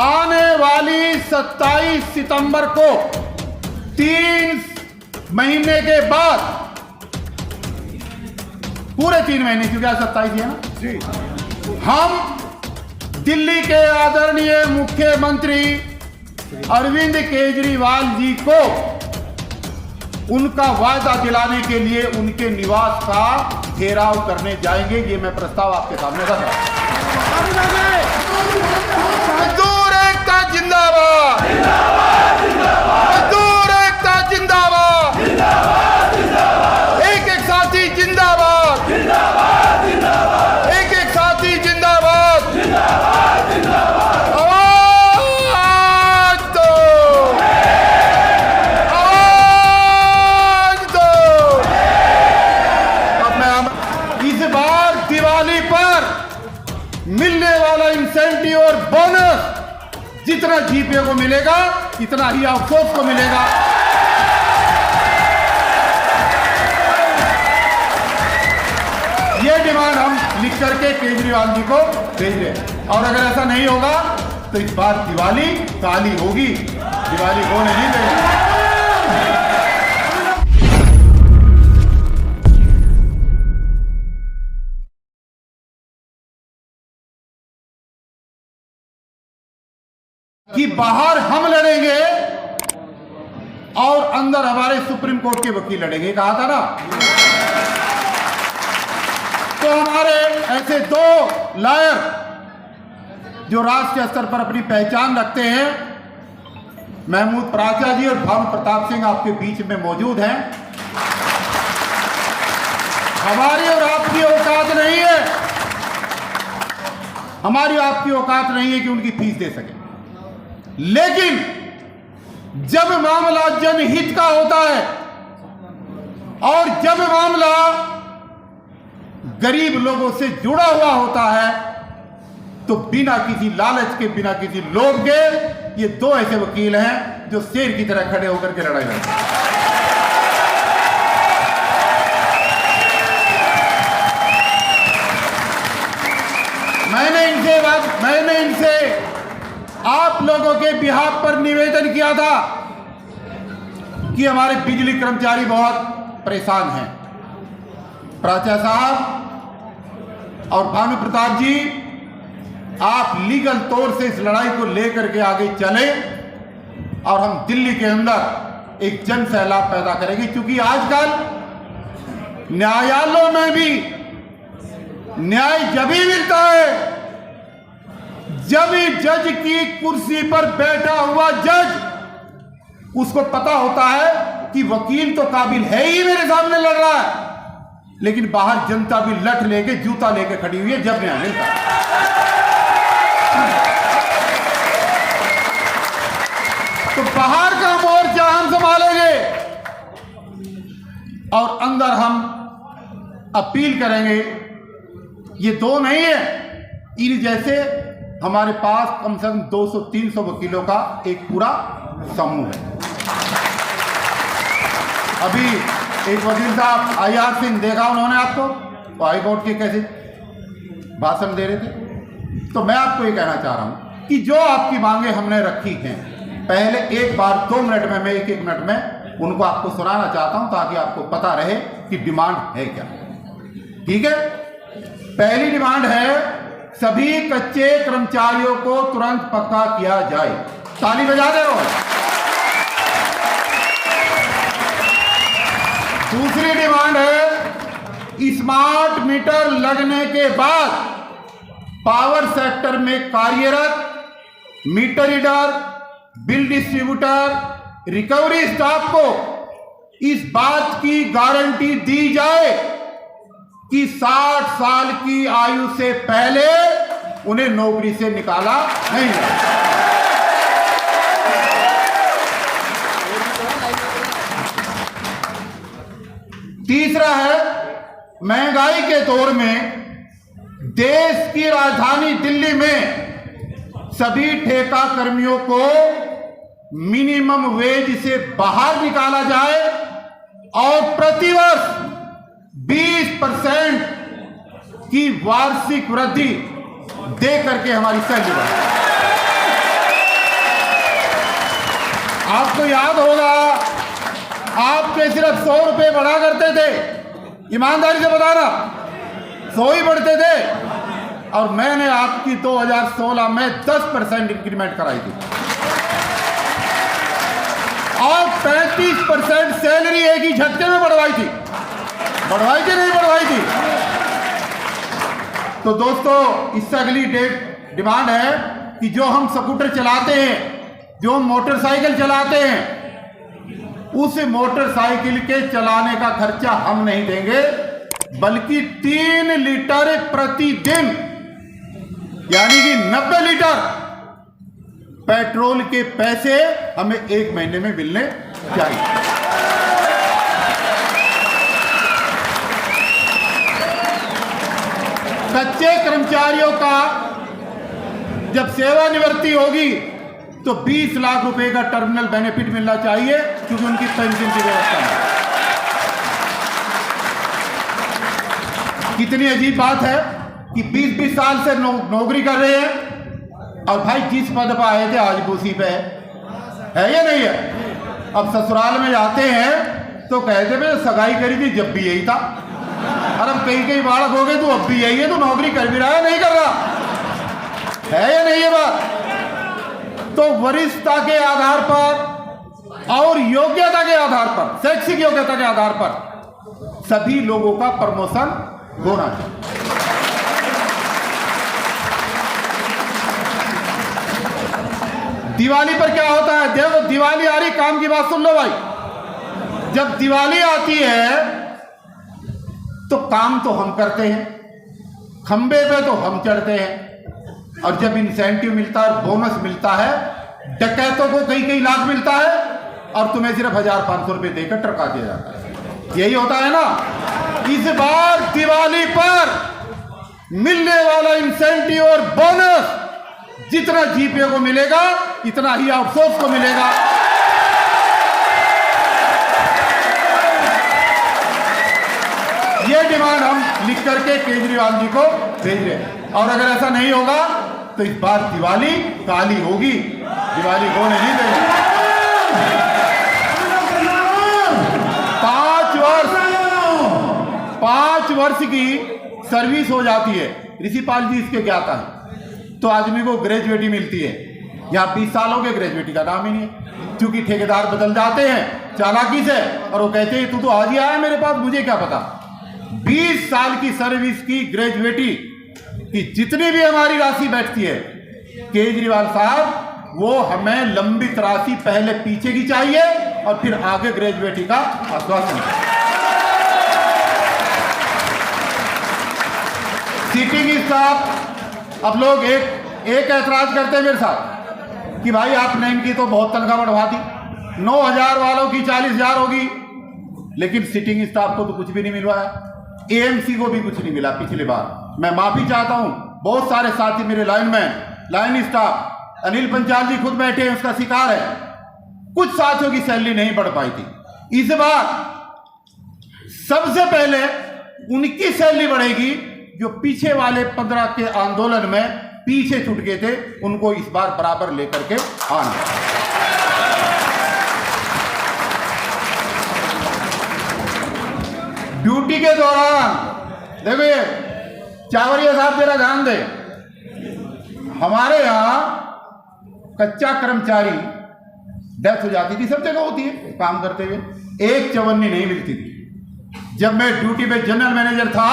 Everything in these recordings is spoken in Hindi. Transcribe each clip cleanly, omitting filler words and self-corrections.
आने वाली 27 सितंबर को 3 महीने के बाद, पूरे 3 महीने, क्योंकि आज 27 है ना जी, हम दिल्ली के आदरणीय मुख्यमंत्री अरविंद केजरीवाल जी को उनका वायदा दिलाने के लिए उनके निवास का घेराव करने जाएंगे। ये मैं प्रस्ताव आपके सामने रख रहा हूं। मजदूर एकता जिंदाबाद, मजदूर एकता जिंदाबाद, एक एक साथी जिंदाबाद, एक एक साथी जिंदाबाद, आवाज दो, आवाज दो। अब मैं इस बार दिवाली पर मिलने वाला इंसेंटिव और बोनस जितना जीपीए को मिलेगा इतना ही अफसोस को मिलेगा। ये डिमांड हम लिख करके केजरीवाल जी को भेज रहे हैं। और अगर ऐसा नहीं होगा तो इस बार दिवाली काली होगी, दिवाली होने नहीं देंगे। कि बाहर हम लड़ेंगे और अंदर हमारे सुप्रीम कोर्ट के वकील लड़ेंगे, कहा था ना। तो हमारे ऐसे 2 लॉयर जो राष्ट्रीय स्तर पर अपनी पहचान रखते हैं, महमूद प्राचा जी और भानु प्रताप सिंह आपके बीच में मौजूद हैं। हमारी और आपकी औकात नहीं है, हमारी आपकी औकात नहीं है कि उनकी फीस दे सके, लेकिन जब मामला जनहित का होता है और जब मामला गरीब लोगों से जुड़ा हुआ होता है तो बिना किसी लालच के, बिना किसी लोभ के, ये 2 ऐसे वकील हैं जो शेर की तरह खड़े होकर के लड़ाई लड़ते हैं। मैंने इनसे आप लोगों के बिहाफ पर निवेदन किया था कि हमारे बिजली कर्मचारी बहुत परेशान हैं। प्राचा साहब और भानु प्रताप जी, आप लीगल तौर से इस लड़ाई को लेकर के आगे चले और हम दिल्ली के अंदर एक जन सैलाब पैदा करेंगे। क्योंकि आजकल न्यायालयों में भी न्याय जब ही मिलता है जब जज की कुर्सी पर बैठा हुआ जज उसको पता होता है कि वकील तो काबिल है ही, मेरे सामने लड़ रहा है, लेकिन बाहर जनता भी लठ लेके, जूता लेके खड़ी हुई है जब न्याय मिलता है। तो बाहर का मोर्चा हम संभालेंगे और अंदर हम अपील करेंगे। ये 2 नहीं है, इन जैसे हमारे पास कम से कम 200-300 वकीलों का एक पूरा समूह है। अभी एक वकील साहब IR सिंह, देखा उन्होंने आपको, वो हाईकोर्ट के कैसे भाषण दे रहे थे। तो मैं आपको ये कहना चाह रहा हूं कि जो आपकी मांगे हमने रखी हैं, पहले एक बार 2 मिनट में, मैं 1-1 मिनट में उनको आपको सुनाना चाहता हूं ताकि आपको पता रहे कि डिमांड है क्या। ठीक है, पहली डिमांड है सभी कच्चे कर्मचारियों को तुरंत पक्का किया जाए। ताली बजा दे रहे हो। दूसरी डिमांड है स्मार्ट मीटर लगने के बाद पावर सेक्टर में कार्यरत meter reader, bill distributor, recovery staff को इस बात की गारंटी दी जाए कि 60 साल की आयु से पहले उन्हें नौकरी से निकाला नहीं जाए। तीसरा है, महंगाई के दौर में देश की राजधानी दिल्ली में सभी ठेका कर्मियों को मिनिमम वेज से बाहर निकाला जाए और प्रतिवर्ष 20% की वार्षिक वृद्धि दे करके हमारी सैलरी बढ़े। आपको याद होगा, आपके सिर्फ 100 रुपये बढ़ा करते थे, ईमानदारी से बताना, 100 ही बढ़ते थे, और मैंने आपकी 2016 में 10% इंक्रीमेंट कराई थी, और 35% सैलरी एक ही झटके में बढ़वाई थी नहीं बढ़वाई थी। तो दोस्तों, इससे अगली डिमांड है कि जो हम स्कूटर चलाते हैं, जो हम मोटरसाइकिल चलाते हैं, उस मोटरसाइकिल के चलाने का खर्चा हम नहीं देंगे, बल्कि 3 लीटर प्रतिदिन, यानी कि 90 लीटर पेट्रोल के पैसे हमें 1 महीने में मिलने चाहिए। कच्चे कर्मचारियों का जब सेवानिवृत्ति होगी तो 20 लाख रुपए का टर्मिनल बेनिफिट मिलना चाहिए, क्योंकि उनकी पेंशन की व्यवस्था है। कितनी अजीब बात है कि 20-20 साल से नौकरी कर रहे हैं, और भाई जिस पद पर आए थे आज उसी पे है या नहीं है। अब ससुराल में जाते हैं तो कहते मैं सगाई करी थी जब भी यही था, और अब कई बालक हो गए तो अब भी यही है, तो नौकरी कर भी रहा है नहीं कर रहा है या नहीं है बात। तो वरिष्ठता के आधार पर और योग्यता के आधार पर, शैक्षिक योग्यता के आधार पर सभी लोगों का प्रमोशन होना चाहिए। दिवाली पर क्या होता है, देखो दिवाली आ रही, काम की बात सुन लो भाई। जब दिवाली आती है तो काम तो हम करते हैं, खंबे पे तो हम चढ़ते हैं, और जब इंसेंटिव मिलता है, बोनस मिलता है, डकैतों को कई लाख मिलता है, और तुम्हें सिर्फ 1500 रुपये देकर टरका दिया जाता है। यही होता है ना। इस बार दिवाली पर मिलने वाला इंसेंटिव और बोनस जितना जीपे को मिलेगा, इतना ही आउटसोर्स को मिलेगा। ये डिमांड हम लिख करके केजरीवाल जी को भेज रहे हैं, और अगर ऐसा नहीं होगा तो इस बार दिवाली काली होगी, दिवाली को नहीं देंगे। 5 वर्ष की सर्विस हो जाती है, ऋषिपाल जी इसके ज्ञाता है, तो आदमी को ग्रेजुएटी मिलती है। यहाँ 20 सालों के ग्रेजुएटी का नाम ही नहीं है, क्योंकि ठेकेदार बदल जाते हैं चालाकी से, और वो कहते हैं तू तो आज ही आया मेरे पास, मुझे क्या पता। 20 साल की सर्विस की ग्रेजुएटी की जितनी भी हमारी राशि बैठती है, केजरीवाल साहब वो हमें लंबित राशि पहले पीछे की चाहिए और फिर आगे ग्रेजुएटी का आश्वासन। सीटिंग स्टाफ, अब लोग एक ऐतराज करते हैं मेरे साथ कि भाई आपने इनकी तो बहुत तनख्वाह बढ़वा दी, 9,000 वालों की 40,000 होगी, लेकिन सिटिंग स्टाफ को तो कुछ भी नहीं मिलवाया, एएमसी को भी कुछ नहीं मिला पिछली बार। मैं माफी चाहता हूं, बहुत सारे साथी मेरे लाइन स्टाफ, अनिल पंचाल जी खुद बैठे हैं, उसका शिकार है, कुछ साथियों की सैलरी नहीं बढ़ पाई थी। इस बार सबसे पहले उनकी सैलरी बढ़ेगी जो पीछे वाले 15 के आंदोलन में पीछे छूट गए थे, उनको इस बार बराबर लेकर के आना। ड्यूटी के दौरान देखिए चावरिया साहब जरा ध्यान दे, हमारे यहां कच्चा कर्मचारी डेथ हो जाती थी, सब जगह होती है काम करते हुए, एक चवन्नी नहीं मिलती थी। जब मैं ड्यूटी पे जनरल मैनेजर था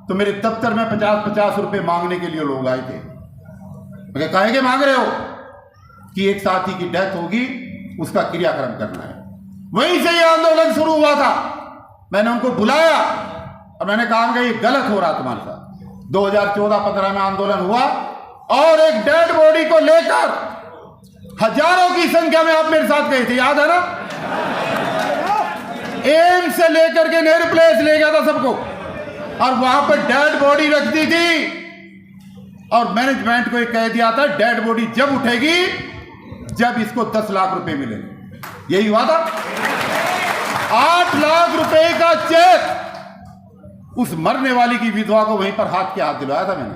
तो मेरे दफ्तर में 50-50 रुपए मांगने के लिए लोग आए थे। मैं कहे के मांग रहे हो कि एक साथी की डेथ होगी, उसका क्रियाक्रम करना है। वहीं से ये आंदोलन शुरू हुआ था। मैंने उनको बुलाया और मैंने कहा कि ये गलत हो रहा तुम्हारे साथ। 2014-15 में आंदोलन हुआ और एक डेड बॉडी को लेकर हजारों की संख्या में आप मेरे साथ गए थे, याद है ना? एम्स से लेकर के नेहरू प्लेस ले गया था सबको, और वहां पर डेड बॉडी रख दी थी, और मैनेजमेंट को कह दिया था डेड बॉडी जब उठेगी जब इसको 10 लाख रुपए मिलेंगे। यही हुआ था। 8 लाख रुपए का चेक उस मरने वाली की विधवा को वहीं पर हाथ के हाथ दिलवाया था मैंने।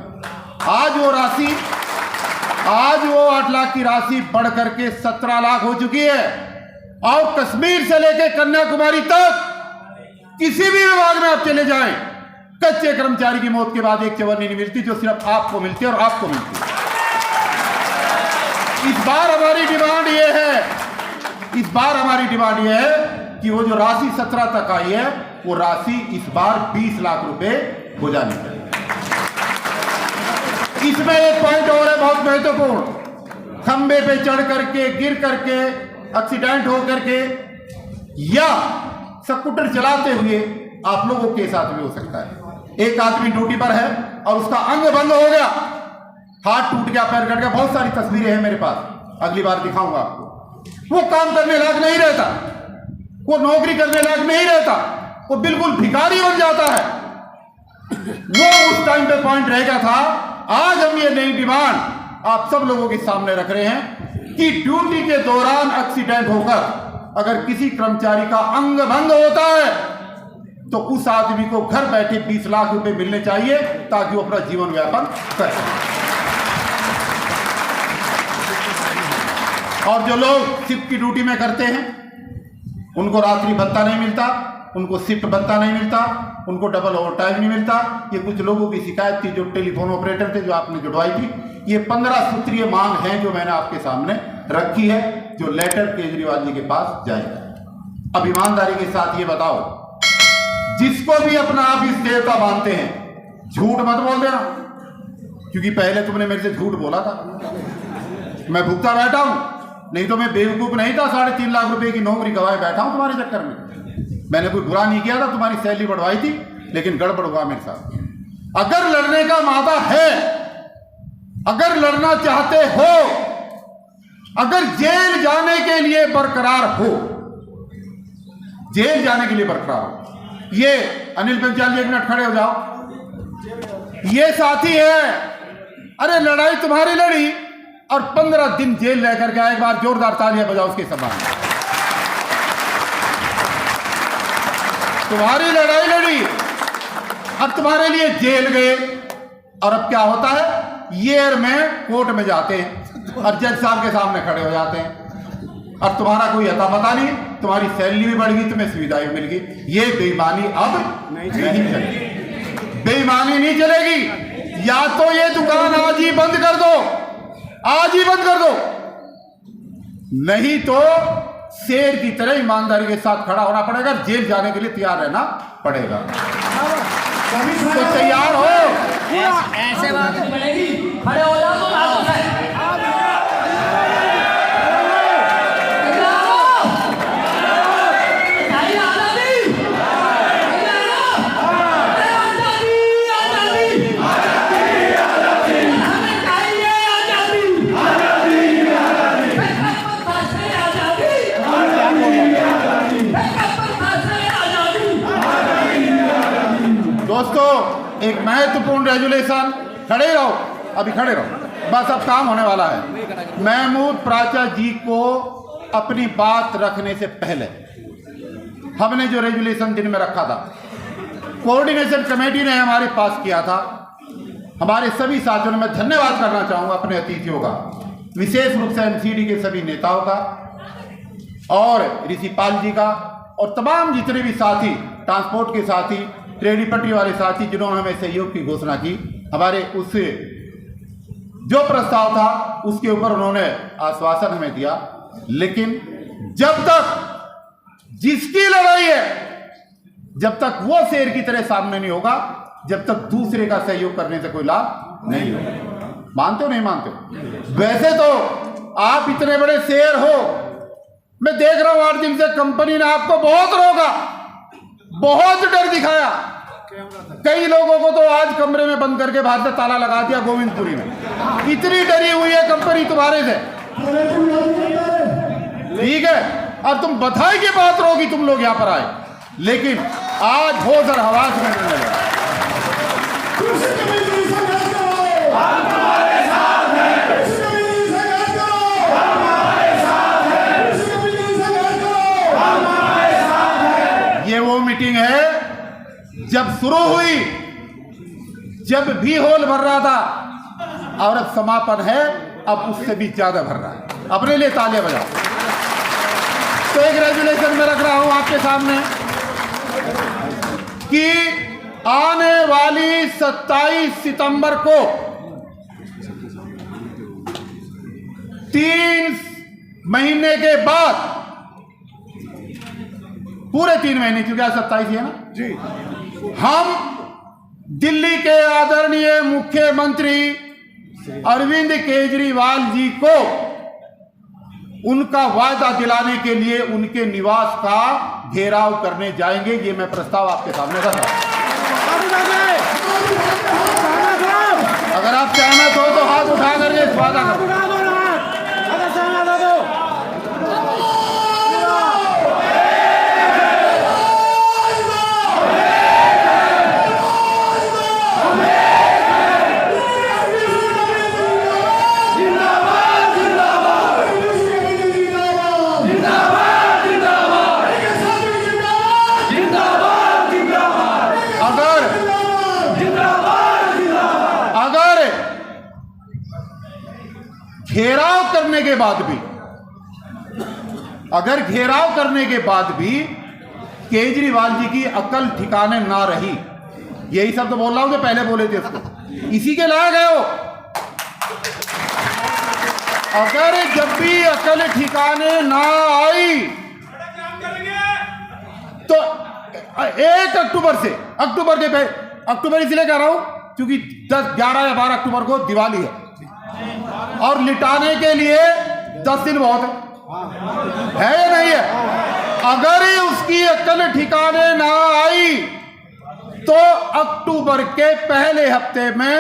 आज वो 8 लाख की राशि बढ़ करके 17 लाख हो चुकी है। और कश्मीर से लेकर कन्याकुमारी तक किसी भी विभाग में आप चले जाएं, कच्चे कर्मचारी की मौत के बाद एक चवन्नी नहीं मिलती, जो सिर्फ आपको मिलती है और आपको मिलती है। इस बार हमारी डिमांड ये है कि वो जो राशि 17 तक आई है, वो राशि इस बार 20 लाख रुपए हो जानी चाहिए। इसमें एक पॉइंट और है बहुत महत्वपूर्ण, खंबे पे चढ़ करके, गिर करके, एक्सीडेंट हो करके या स्कूटर चलाते हुए आप लोगों के साथ भी हो सकता है। एक आदमी ड्यूटी पर है और उसका अंग भंग हो गया, हाथ टूट गया, पैर कट गया, बहुत सारी तस्वीरें हैं मेरे पास, अगली बार दिखाऊंगा आपको। वो काम करने लायक नहीं रहता, वो नौकरी करने लायक नहीं रहता, वो बिल्कुल भिखारी बन जाता है। वो उस टाइम पे पॉइंट रह गया था। आज हम ये नई डिमांड आप सब लोगों के सामने रख रहे हैं कि ड्यूटी के दौरान एक्सीडेंट होकर अगर किसी कर्मचारी का अंग भंग होता है तो उस आदमी को घर बैठे 20 लाख रुपए मिलने चाहिए ताकि वो अपना जीवन यापन कर सके। और जो लोग शिफ्ट की ड्यूटी में करते हैं उनको रात्रि भत्ता नहीं मिलता, उनको शिफ्ट भत्ता नहीं मिलता, उनको डबल ओवर टाइम नहीं मिलता। ये कुछ लोगों की शिकायत थी, जो टेलीफोन ऑपरेटर थे, जो आपने जुड़वाई थी। ये 15 सूत्रीय मांग है जो मैंने आपके सामने रखी है, जो लेटर केजरीवाल जी के पास जाएगा। अब ईमानदारी के साथ ये बताओ, जिसको भी अपना आप इस देवता मानते हैं, झूठ मत बोल देना, क्योंकि पहले तुमने मेरे से झूठ बोला था, मैं भुगता बैठा हूं। नहीं तो मैं बेवकूफ नहीं था, 3.5 लाख रुपए की नौकरी गवाए बैठा हूं तुम्हारे चक्कर में। मैंने कोई बुरा नहीं किया था, तुम्हारी सैलरी बढ़वाई थी, लेकिन गड़बड़ हुआ मेरे साथ। अगर लड़ने का मादा है, अगर लड़ना चाहते हो, अगर जेल जाने के लिए बरकरार हो, जेल जाने के लिए बरकरार हो, ये अनिल पंचाल जी 1 मिनट खड़े हो जाओ। ये साथी है, अरे लड़ाई तुम्हारी लड़ी और 15 दिन जेल रह करके आए। एक बार जोरदार तालियां बजाओ उसके सम्मान में। तुम्हारी लड़ाई लड़ी, अब तुम्हारे लिए जेल गए, और अब क्या होता है, ईयर में कोर्ट में जाते हैं और जज साहब के सामने खड़े हो जाते हैं, और तुम्हारा कोई अता पता नहीं, तुम्हारी सैलरी भी बढ़ गई, तुम्हें सुविधाएं मिल गई। ये बेईमानी अब नहीं चलेगी, बेईमानी नहीं चलेगी। या तो ये दुकान आज ही बंद कर दो, आज ही बंद कर दो, नहीं तो शेर की तरह ईमानदारी के साथ खड़ा होना पड़ेगा, जेल जाने के लिए तैयार रहना पड़ेगा। तो तैयार हो, ऐसे बात बनेगी, खड़े हो जाओ तो बात है। दोस्तों एक महत्वपूर्ण रेजुलेशन, खड़े रहो, अभी खड़े रहो, बस अब काम होने वाला है। महमूद प्राचा जी को अपनी बात रखने से पहले हमने जो रेजुलेशन दिन में रखा था, कोऑर्डिनेशन कमेटी ने हमारे पास किया था। हमारे सभी साथियों ने, मैं धन्यवाद करना चाहूँगा अपने अतिथियों का, विशेष रूप से एमसीडी के सभी नेताओं का और ऋषिपाल जी का, और तमाम जितने भी साथी, ट्रांसपोर्ट के साथी, रेडी पटरी वाले साथी, जिन्होंने हमें सहयोग की घोषणा की। हमारे उस जो प्रस्ताव था उसके ऊपर उन्होंने आश्वासन हमें दिया, लेकिन जब तक जिसकी लड़ाई है, जब तक वो शेर की तरह सामने नहीं होगा, जब तक दूसरे का सहयोग करने से कोई लाभ नहीं होगा। मानते हो नहीं मानते हो? वैसे तो आप इतने बड़े शेर हो, मैं देख रहा हूं 8 दिन से कंपनी ने आपको बहुत रोका, बहुत डर दिखाया। कई लोगों को तो आज कमरे में बंद करके बाहर से ताला लगा दिया गोविंदपुरी में। इतनी डरी हुई है कंपनी तुम्हारे से, ठीक है। और तुम बधाई की बात रहोगी, तुम लोग यहां पर आए, लेकिन आज होश और हवास में नहीं लगा। ये वो मीटिंग है जब शुरू हुई, जब भी होल भर रहा था, और अब समापन है अब उससे भी ज्यादा भर रहा है। अपने लिए तालियां बजाओ। तो एक रेजुलेशन में रख रहा हूं आपके सामने कि आने वाली 27 सितंबर को 3 महीने के बाद, पूरे 3 महीने, क्योंकि आज 27 है ना जी, हम दिल्ली के आदरणीय मुख्यमंत्री अरविंद केजरीवाल जी को उनका वायदा दिलाने के लिए उनके निवास का घेराव करने जाएंगे। ये मैं प्रस्ताव आपके सामने रख रहा हूं। अगर आप सहमत हो तो हाथ उठा करके इस वादा करो। घेराव करने के बाद भी, अगर घेराव करने के बाद भी केजरीवाल जी की अकल ठिकाने ना रही, यही सब तो बोल रहा हूं जो पहले बोले थे उसको, इसी के लायक है वो। अगर जब भी अकल ठिकाने ना आई तो 1 अक्टूबर से, अक्टूबर के पहले, अक्टूबर इसलिए कह रहा हूं क्योंकि 10, 11 या 12 अक्टूबर को दिवाली है और लिटाने के लिए 10 दिन बहुत है या नहीं है। अगर उसकी अकल ठिकाने ना आई तो अक्टूबर के पहले हफ्ते में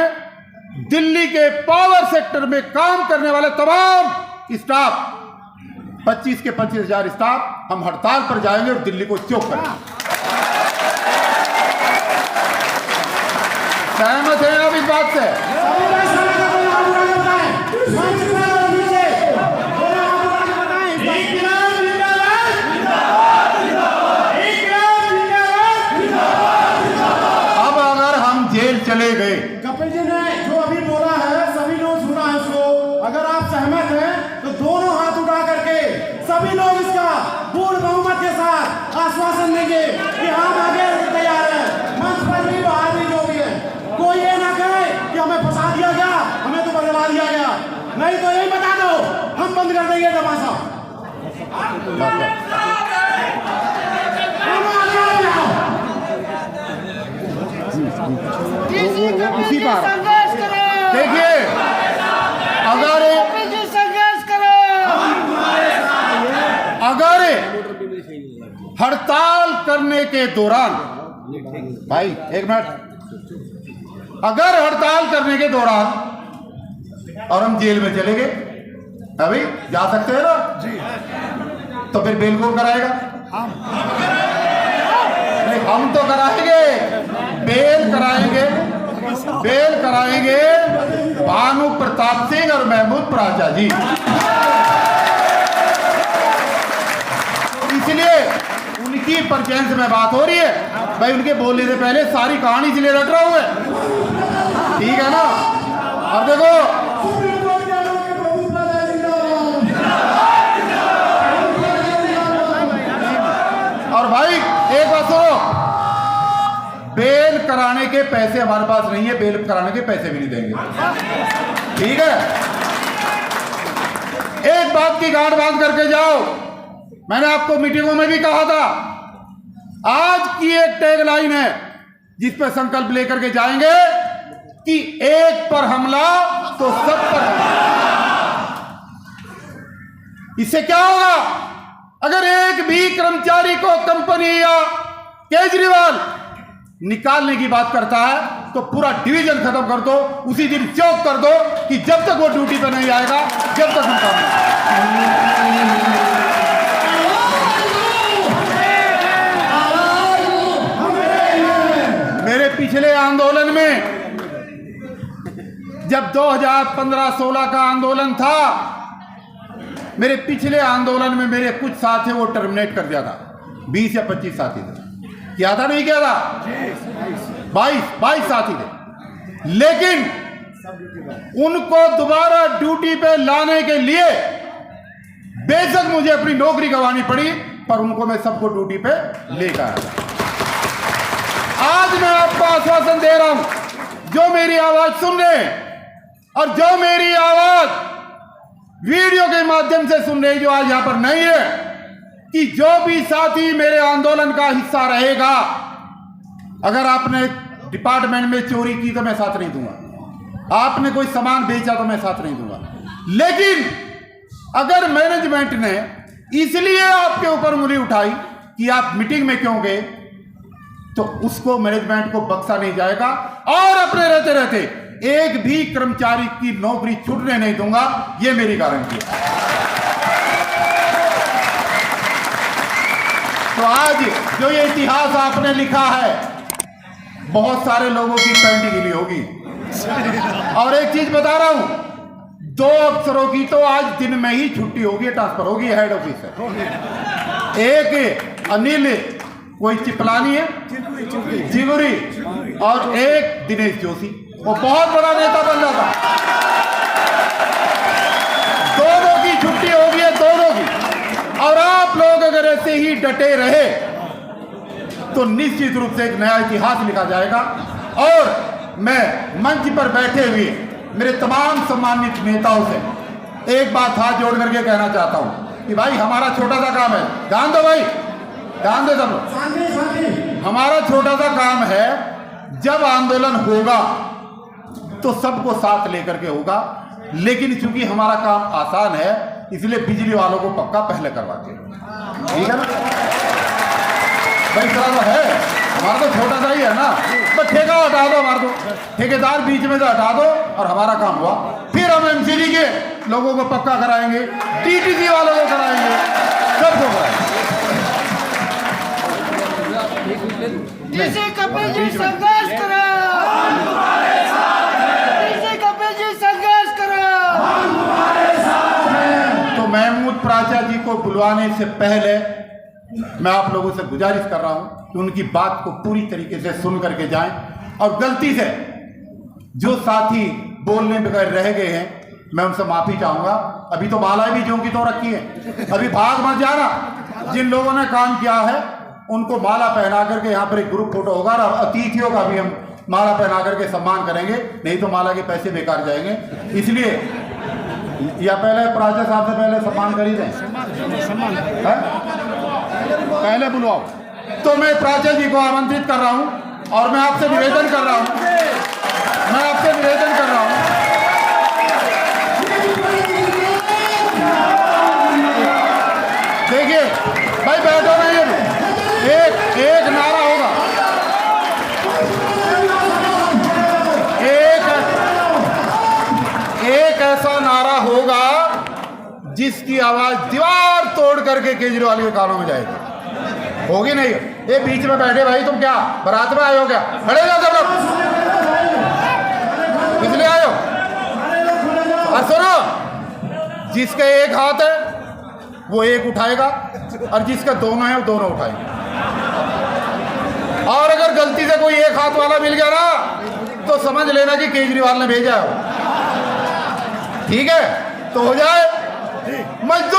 दिल्ली के पावर सेक्टर में काम करने वाले तमाम स्टाफ, 25 के 25,000 स्टाफ, हम हड़ताल पर जाएंगे और दिल्ली को चौक करेंगे। सहमत है आप इस बात से? चले गए। कपिल जी ने जो अभी बोला है सभी लोग सुना है उसको। अगर आप सहमत हैं तो दोनों हाथ उठा करके सभी लोग इसका पूर्ण बहुमत के साथ आश्वासन देंगे कि हम आगे तैयार हैं। मंच पर भी बाहर भी जो भी है, कोई ये ना कहे कि हमें फंसा दिया गया, हमें तो बदला दिया गया। नहीं तो यही बता दो, हम बंद कर देंगे तमाशा। उसी बार देखिए, अगर हड़ताल करने के दौरान, भाई एक मिनट, अगर हड़ताल करने के दौरान और हम जेल में चले गए, अभी जा सकते हैं ना जी, तो फिर बेल कौन कराएगा? हम तो कराएंगे, बेल कराएंगे, बेल कराएंगे भानु प्रताप सिंह और महमूद प्राचा जी। इसलिए उनकी परचेंस में बात हो रही है भाई, उनके बोलने से पहले सारी कहानी इसलिए रट रहा हूं मैं, ठीक है ना? और देखो, और भाई एक बात सुनो, बेल कराने के पैसे हमारे पास नहीं है, बेल कराने के पैसे भी नहीं देंगे, ठीक है? एक बात की गांठ बांध करके जाओ। मैंने आपको मीटिंगों में भी कहा था, आज की एक टैगलाइन है जिस पर संकल्प लेकर के जाएंगे कि एक पर हमला तो सब पर हमला। इससे क्या होगा? अगर एक भी कर्मचारी को कंपनी या केजरीवाल निकालने की बात करता है तो पूरा डिवीजन खत्म कर दो, उसी दिन चौक कर दो कि जब तक वो ड्यूटी पर नहीं आएगा, जब तक हम काम। मेरे पिछले आंदोलन में, जब 2015-16 का आंदोलन था, मेरे पिछले आंदोलन में मेरे कुछ साथी वो टर्मिनेट कर दिया था, 20 या 25 साथी थे। क्या था? नहीं किया था? 22 साथी थे। लेकिन उनको दोबारा ड्यूटी पे लाने के लिए बेशक मुझे अपनी नौकरी गंवानी पड़ी, पर उनको मैं सबको ड्यूटी पे लेकर आया। आज मैं आपको आश्वासन दे रहा हूं, जो मेरी आवाज सुन रहे हैं और जो मेरी आवाज वीडियो के माध्यम से सुन रहे हैं, जो आज यहां पर नहीं है, कि जो भी साथी मेरे आंदोलन का हिस्सा रहेगा, अगर आपने डिपार्टमेंट में चोरी की तो मैं साथ नहीं दूंगा, आपने कोई सामान बेचा तो मैं साथ नहीं दूंगा, लेकिन अगर मैनेजमेंट ने इसलिए आपके ऊपर उंगली उठाई कि आप मीटिंग में क्यों गए, तो उसको मैनेजमेंट को बख्शा नहीं जाएगा और अपने रहते रहते एक भी कर्मचारी की नौकरी छूटने नहीं दूंगा, यह मेरी गारंटी है। तो आज जो ये इतिहास आपने लिखा है, बहुत सारे लोगों की पैंटी गिली होगी। और एक चीज बता रहा हूं, 2 अफसरों की तो आज दिन में ही छुट्टी होगी, ट्रांसफर होगी हेड ऑफिसर। एक अनिल कोई चिपलानी है, जिगुरी, और एक दिनेश जोशी, वो बहुत बड़ा नेता बन जाता। दोनों की छुट्टी होगी है, दोनों की। और आप लोग अगर ऐसे ही डटे रहे तो निश्चित रूप से एक नया इतिहास लिखा जाएगा। और मैं मंच पर बैठे हुए मेरे तमाम सम्मानित नेताओं से एक बात हाथ जोड़ करके कहना चाहता हूं कि भाई हमारा छोटा सा काम है, ध्यान दो भाई, ध्यान दे सब लोग। हमारा छोटा सा काम है, जब आंदोलन होगा तो सबको साथ लेकर के होगा, लेकिन चूंकि हमारा काम आसान है इसलिए बिजली वालों को पक्का पहले करवाते हैं, ठीक है ना भाई? थोड़ा तो है, हमारा तो छोटा सा ही है ना, बस ठेका हटा दो, हमारा तो ठेकेदार बीच में से हटा दो और हमारा काम हुआ। फिर हम एमसीडी के लोगों को पक्का कराएंगे, टीटीसी वालों को कराएंगे, सबको कराएंगे। डीसी कपिल जी संघर्ष करो, डीसी कपिल जी संघर्ष करो। तो महमूद प्राचा जी को बुलवाने से पहले मैं आप लोगों से गुजारिश कर रहा हूं कि उनकी बात को पूरी तरीके से सुन करके जाएं, और गलती से जो साथी बोलने बगैर रह गए हैं मैं उनसे माफी चाहूंगा। अभी तो मालाएं भी जो की तो रखी है, अभी भाग मत जाना। जिन लोगों ने काम किया है उनको माला पहना करके यहाँ पर एक ग्रुप फोटो होगा और अतिथियों का भी हम माला पहना करके सम्मान करेंगे, नहीं तो माला के पैसे बेकार जाएंगे। इसलिए या पहले प्राचा साहब से पहले सम्मान कर ही दें, पहले बुलवाओ। तो मैं प्राचा जी को आमंत्रित कर रहा हूं और मैं आपसे निवेदन कर रहा हूं, देखिए भाई बैठो नहीं, एक नारा होगा, एक ऐसा नारा होगा जिसकी आवाज दीवार तोड़ करके केजरीवाल के कानों में जाएगी। होगी नहीं? ये बीच में बैठे भाई, तुम क्या बारात में आए हो क्या? खड़े जाओ सब लोग, इसलिए आए हो? और सुनो, जिसका एक हाथ है वो एक उठाएगा और जिसका दोनों है वो दोनों उठाएंगे। और अगर गलती से कोई एक हाथ वाला मिल गया ना तो समझ लेना कि केजरीवाल ने भेजा है, ठीक है? तो हो जाए मजदूर